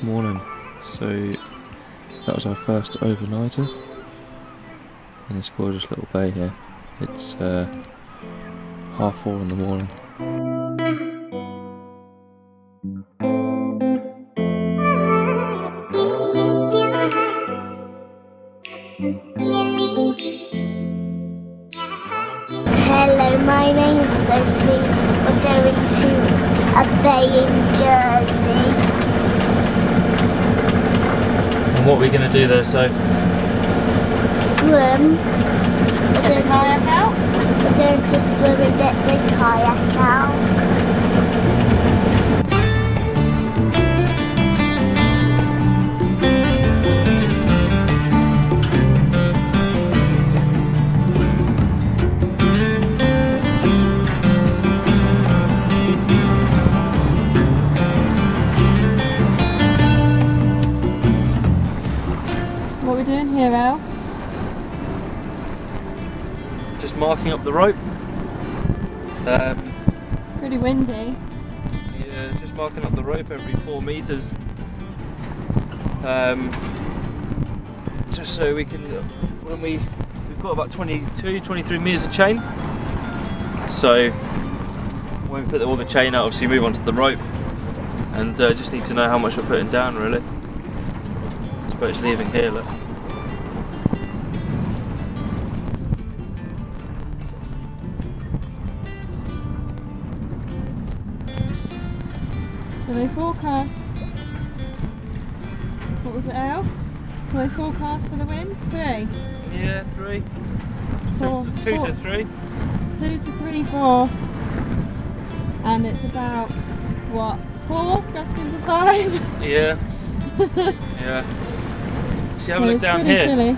Morning. So that was our first overnighter in this gorgeous little bay here. It's 4:30 in the morning. Hello, my name's Sophie. We're going to a bay in Jersey. And what are we going to do there, Soph? Swim. Get the kayak out? We're going to swim and get the kayak out. What are we doing here, Al? Just marking up the rope. It's pretty windy. Yeah, just marking up the rope every 4 meters. Just so we can, when we've got about 23 meters of chain. So when we put all the chain out, obviously move onto the rope, and just need to know how much we're putting down, really. I suppose leaving here, look. So they forecast. What was it, Al? They forecast for the wind? 3? Yeah, 3. 4, 2 to 3. 2 to 3 force. And it's about, what, 4 gusting to 5? Yeah. Yeah. See, have a So look it's down pretty here. chilly.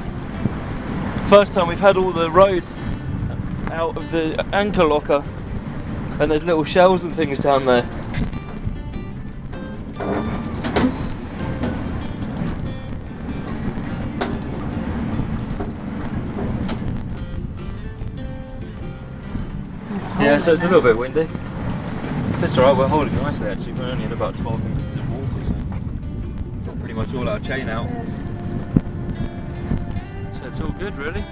First time we've had all the road out of the anchor locker, and there's little shells and things down there. Yeah, so it's a little bit windy. It's alright, we're holding nicely actually. We're only at about 12 meters of water, so got pretty much all our chain out. So it's all good, really.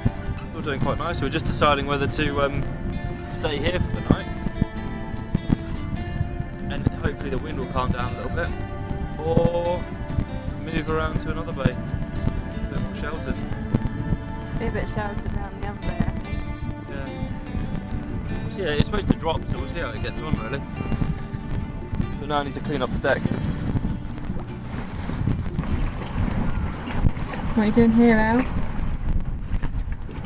We're doing quite nice. We're just deciding whether to stay here for the night, and hopefully the wind will calm down a little bit, or move around to another bay, a bit more sheltered. Be a bit sheltered around the other bay, I think. Yeah. So yeah, it's supposed to drop, so we'll see how it gets on, really. But now I need to clean up the deck. What are you doing here, Al?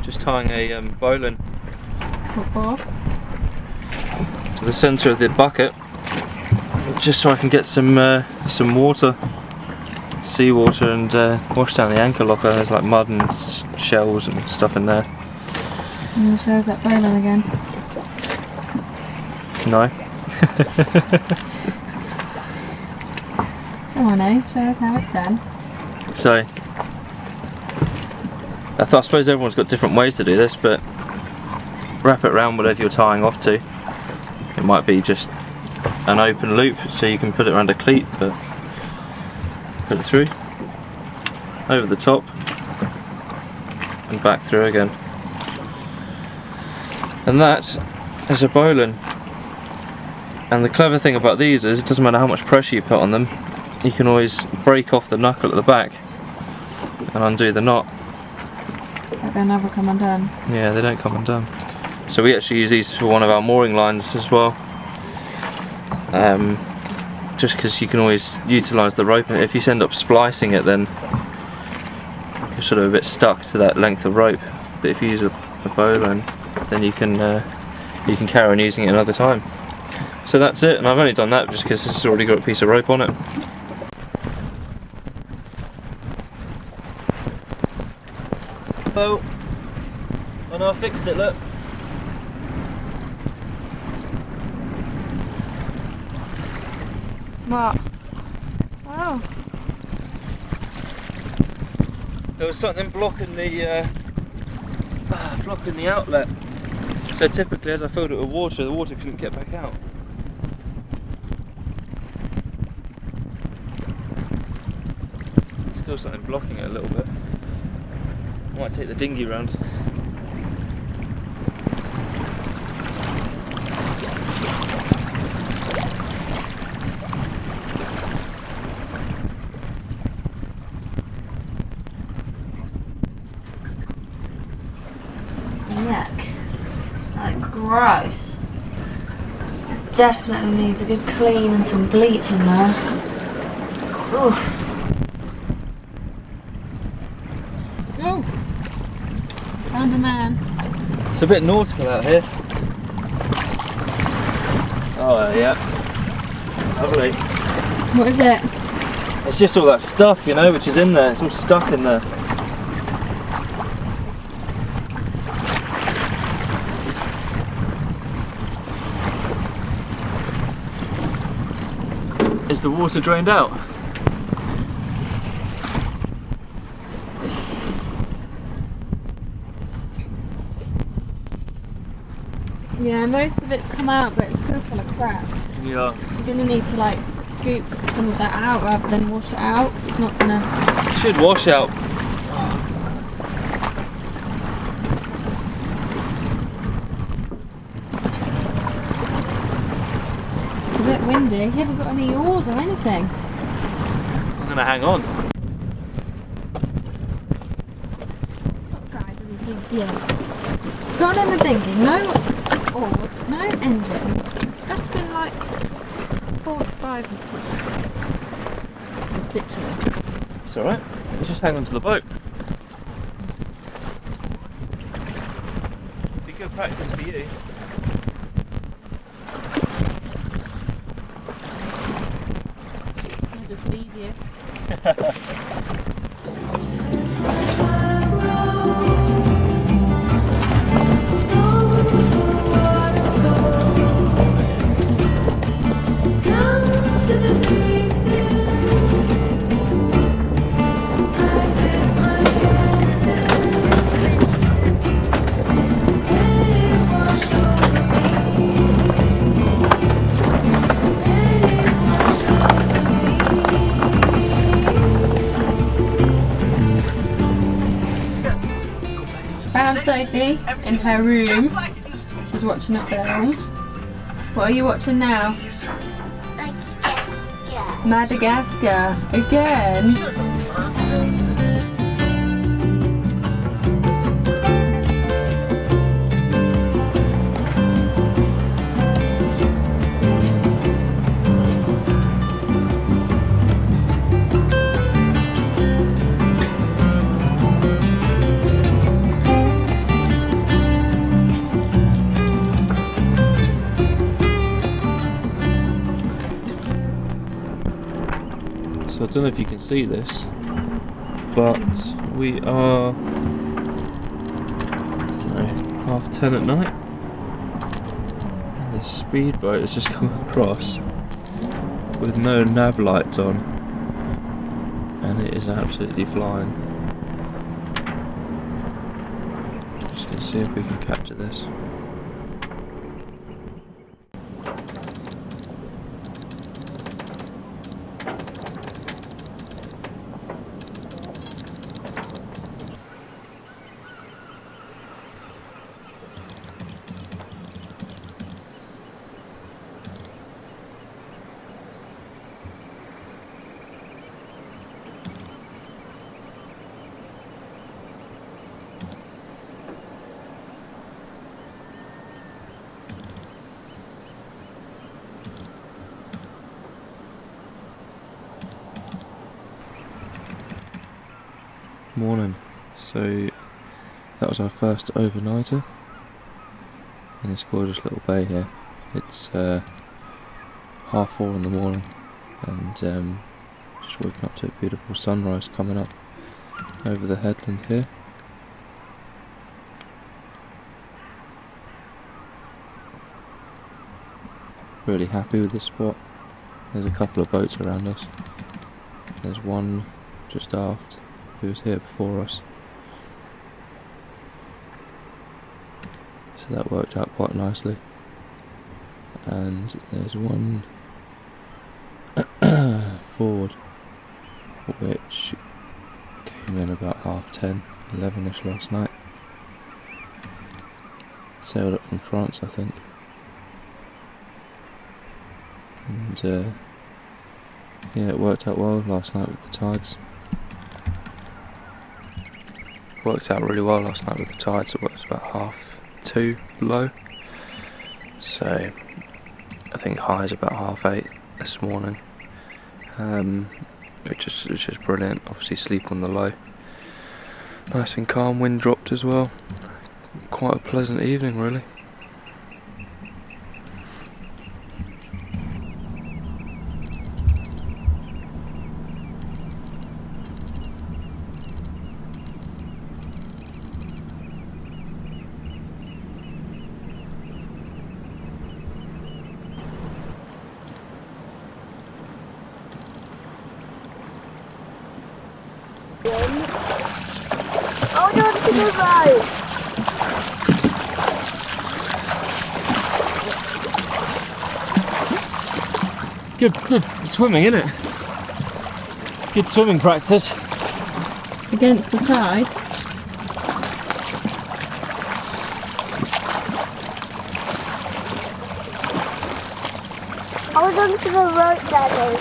Just tying a bowline What for? to the centre of the bucket, just so I can get some water, seawater, and wash down the anchor locker. There's like mud and shells and stuff in there. I'm going to show us that bowline again. No. Come on, eh? Show us how it's done. So I suppose everyone's got different ways to do this, but wrap it around whatever you're tying off to. It might be just an open loop, so you can put it around a cleat, but put it through, over the top, and back through again. And that is a bowline. And the clever thing about these is it doesn't matter how much pressure you put on them, you can always break off the knuckle at the back and undo the knot. But they'll never come undone. Yeah, they don't come undone. So we actually use these for one of our mooring lines as well. Just because you can always utilise the rope. If you end up splicing it, then you're sort of a bit stuck to that length of rope. But if you use a bowline, then you can carry on using it another time. So that's it, and I've only done that just because this has already got a piece of rope on it. boat. Oh no, I fixed it, look. What? Oh. There was something blocking the outlet. So typically, as I filled it with water, the water couldn't get back out. Still something blocking it a little bit. Might take the dinghy round. Yuck. That looks gross. It definitely needs a good clean and some bleach in there. Oof. Oh! Found a man. It's a bit nautical out here. Oh yeah. Lovely. What is it? It's just all that stuff, you know, which is in there. It's all stuck in there. Is the water drained out? Yeah, most of it's come out, but it's still full of crap. Yeah. You're gonna need to like scoop some of that out rather than wash it out, because it's not gonna. It should wash out. It's a bit windy. You haven't got any oars or anything. I'm gonna hang on. What sort of guy does he think he is? He's gone in the dinghy, no oars, no engine. Just in like 45 knots. It's ridiculous. It's alright. Just hang on to the boat. Be good practice for you. I'll just leave you. Found Sophie in her room. She's watching a film. What are you watching now? Madagascar. Again? So I don't know if you can see this, but we are, I don't know, 10:30 at night, and this speedboat has just come across with no nav lights on, and it is absolutely flying. Just gonna see if we can capture this. Morning. So that was our first overnighter in this gorgeous little bay here. It's 4:30 in the morning, and just waking up to a beautiful sunrise coming up over the headland here. really happy with this spot. There's a couple of boats around us. There's one just aft who was here before us. So that worked out quite nicely. And there's one forward which came in about 10:30, 11ish last night. Sailed up from France, I think. And yeah, it worked out well last night with the tides. Worked out really well last night with the tides. It was about 2:30 low. So I think high is about 8:30 this morning. Which is brilliant. Obviously sleep on the low. Nice and calm, wind dropped as well. Quite a pleasant evening really. Hold on to the rope. Good swimming, isn't it? Good swimming practice. Against the tide. Hold on to the rope, Daddy.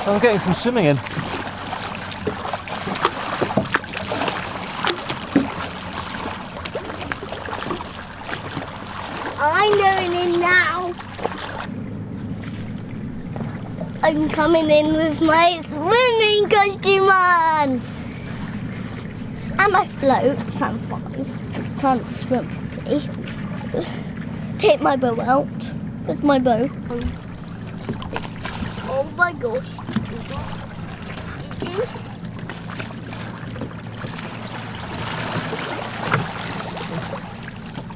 I'm getting some swimming in. I'm going in now. I'm coming in with my swimming costume on. And my float. I'm fine. Can't swim properly. Take my bow out. Where's my bow? Oh my gosh.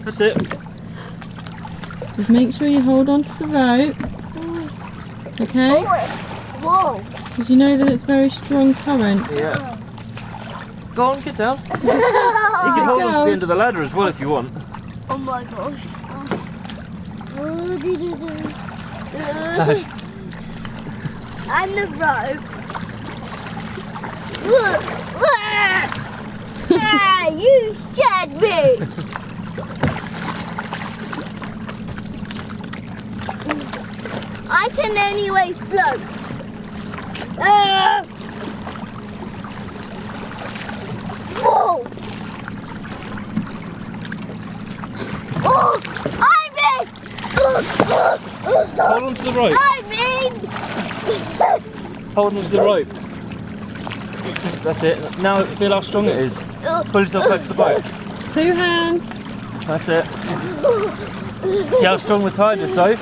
That's it. Just make sure you hold on to the rope. Okay? Whoa. Because you know that it's very strong current. Yeah. Go on, get down. Is You can it hold on to the gold? end of the ladder as well if you want. Oh my gosh. And the rope. You scared me. I can anyway float. Whoa. Oh, I'm in. Hold on to the rope. I'm in. Hold on to the rope. That's it. Now feel how strong it is. Pull yourself back to the boat. 2 hands. That's it. See how strong the tide is, Soph?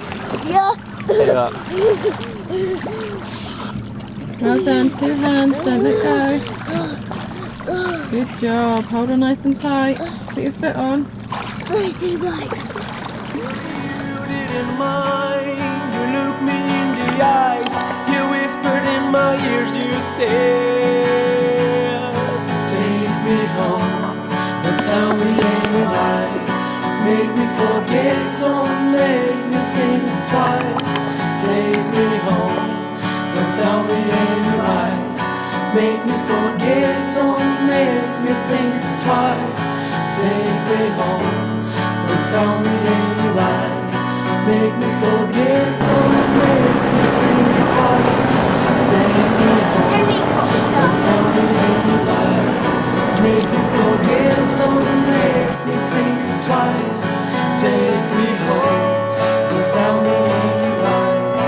Yeah. Yeah. Well done. 2 hands. Don't let go. Good job. Hold on nice and tight. Put your foot on. Nice and tight. You didn't mind, you looked me in the eyes, you whispered in my ears, you said, take me home, don't tell me any lies, make me forget, don't make me think twice, take me home, don't tell me any lies, make me forget, don't make me think twice, take me home. Don't tell me any lies, make me forget, don't make me think twice. Take me home, don't tell me any lies, make me forget, don't make me think twice. Take me home, don't tell me any lies,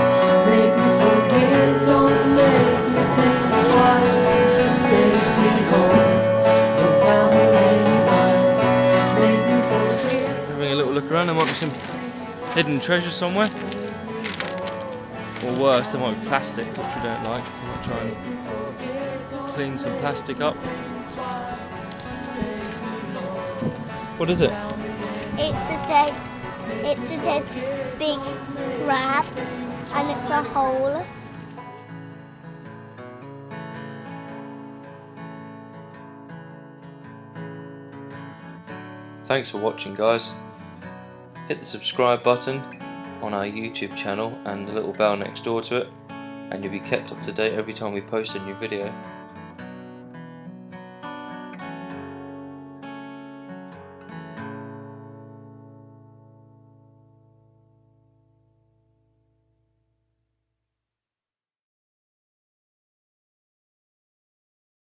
make me forget, don't make me think twice. Take me home, don't tell me any lies, make me forget. Having a little look around, there might be some hidden treasure somewhere. Or worse, there might be plastic, which we don't like. We might try and clean some plastic up. What is it? It's a dead It's a dead big crab and it's a hole. Thanks for watching, guys. Hit the subscribe button on our YouTube channel and the little bell next door to it, and you'll be kept up to date every time we post a new video.